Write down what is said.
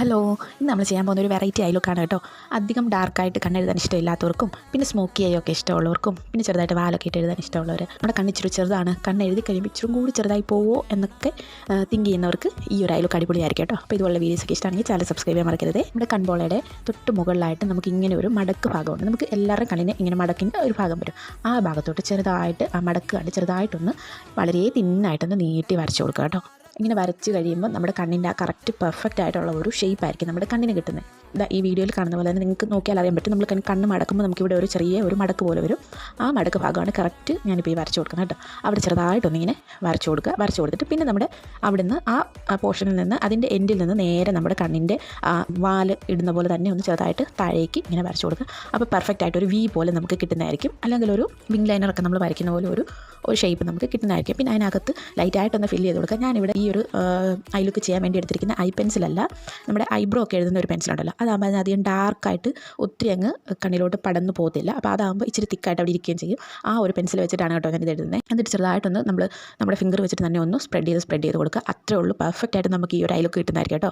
Hello, ഇന്ന് നമ്മൾ ചെയ്യാൻ പോകുന്ന ഒരു വെറൈറ്റി ഐ ലുക്കാണ് കേട്ടോ. അധികം ഡാർക്കായിട്ട് കണ്ണെഴുതാൻ ഇഷ്ടമില്ലാത്തവർക്കും പിന്നെ സ്മോക്കി ഐ ഒക്കെ ഇഷ്ടമുള്ളവർക്കും പിന്നെ ചെറുതായിട്ട് വാലൊക്കെ ഇട്ട് എഴുതാൻ ഇഷ്ടമുള്ളവർ, നമ്മുടെ കണ്ണിച്ചിരി ചെറുതാണ്, കണ്ണെഴുതി കഴിയുമ്പോൾ ഇച്ചിരി കൂടി ചെറുതായി പോവോ എന്നൊക്കെ തിങ്ക് ചെയ്യുന്നവർക്ക് ഈ ഒരു ഐ ലുക്ക് അടിപൊളിയായിരിക്കും കേട്ടോ. അപ്പോൾ ഇതുപോലുള്ള വീഡിയോസൊക്കെ ഇഷ്ടമാണെങ്കിൽ ചാനൽ സബ്സ്ക്രൈബ് ചെയ്യാൻ മറക്കരുത്. നമ്മുടെ കൺപോളയുടെ തൊട്ട് മുകളിലായിട്ട് നമുക്ക് ഇങ്ങനെ ഒരു മടക്ക് ഭാഗമുണ്ട്. നമുക്ക് എല്ലാവരുടെ കണ്ണിന് ഇങ്ങനെ മടക്കിൻ്റെ ഒരു ഭാഗം വരും. ആ ഭാഗത്തോട്ട് ചെറുതായിട്ട് ആ മടക്ക് കണ്ട് ചെറുതായിട്ടൊന്ന് വളരെ തിന്നായിട്ടൊന്ന് നീട്ടി വരച്ചു കൊടുക്കുക കേട്ടോ. ഇങ്ങനെ വരച്ച് കഴിയുമ്പോൾ നമ്മുടെ കണ്ണിൻ്റെ ആ കറക്റ്റ് പെർഫെക്റ്റ് ആയിട്ടുള്ള ഒരു ഷേപ്പായിരിക്കും നമ്മുടെ കണ്ണിന് കിട്ടുന്നത്. ഇതാ ഈ വീഡിയോയിൽ കാണുന്ന പോലെ തന്നെ നിങ്ങൾക്ക് നോക്കിയാൽ അറിയാൻ പറ്റും. നമ്മൾ കണ്ണ് മടക്കുമ്പോൾ നമുക്കിവിടെ ഒരു ചെറിയ ഒരു മടക്ക് പോലെ വരും. ആ മടക്ക് ഭാഗമാണ് കറക്റ്റ് ഞാനിപ്പോൾ ഈ വരച്ച് കൊടുക്കുന്നത് കേട്ടോ. അവിടെ ചെറുതായിട്ടൊന്നിങ്ങനെ വരച്ച് കൊടുക്കുക. വരച്ച് കൊടുത്തിട്ട് പിന്നെ നമ്മുടെ അവിടുന്ന് ആ പോർഷനിൽ നിന്ന് അതിൻ്റെ എൻഡിൽ നിന്ന് നേരെ നമ്മുടെ കണ്ണിൻ്റെ വാല് ഇടുന്ന പോലെ തന്നെ ഒന്ന് ചെറുതായിട്ട് താഴേക്ക് ഇങ്ങനെ വരച്ച് കൊടുക്കുക. അപ്പോൾ പെർഫെക്റ്റ് ആയിട്ട് ഒരു വി പോലെ നമുക്ക് കിട്ടുന്നതായിരിക്കും. അല്ലെങ്കിൽ ഒരു വിങ് ലൈനറൊക്കെ നമ്മൾ വരയ്ക്കുന്ന പോലെ ഒരു ഷേപ്പ് നമുക്ക് കിട്ടുന്നതായിരിക്കും. പിന്നെ അതിനകത്ത് ലൈറ്റായിട്ടൊന്ന് ഫില്ല് ചെയ്ത് കൊടുക്കുക. ഞാനിവിടെ ഈ ഒരു ഐ ലുക്ക് ചെയ്യാൻ വേണ്ടി എടുത്തിരിക്കുന്ന ഐ പെൻസിലല്ല, നമ്മുടെ ഐബ്രോ ഒക്കെ എഴുതുന്ന ഒരു പെൻസിലുണ്ടല്ലോ, അതാകുമ്പോൾ അതിനധികം ഡാർക്കായിട്ട് ഒത്തിരി അങ്ങ് കണ്ണിലോട്ട് പടന്നു പോകത്തില്ല. അപ്പോൾ അതാകുമ്പോൾ ഇച്ചിരി തിക്കായിട്ട് അവിടെ ഇരിക്കുകയും ചെയ്യും. ആ ഒരു പെൻസിൽ വെച്ചിട്ടാണ് കേട്ടോ ഞാനിത് എഴുതുന്നത്. എന്നിട്ട് ചെറുതായിട്ടൊന്ന് നമ്മുടെ ഫിംഗർ വെച്ചിട്ട് തന്നെ ഒന്ന് സ്പ്രെഡ് ചെയ്ത് കൊടുക്കുക. അത്രേ ഉള്ളൂ. പെർഫെക്റ്റ് ആയിട്ട് നമുക്ക് ഈ ഒരു ഐ ലുക്ക് കിട്ടുന്നതായിരിക്കും കേട്ടോ.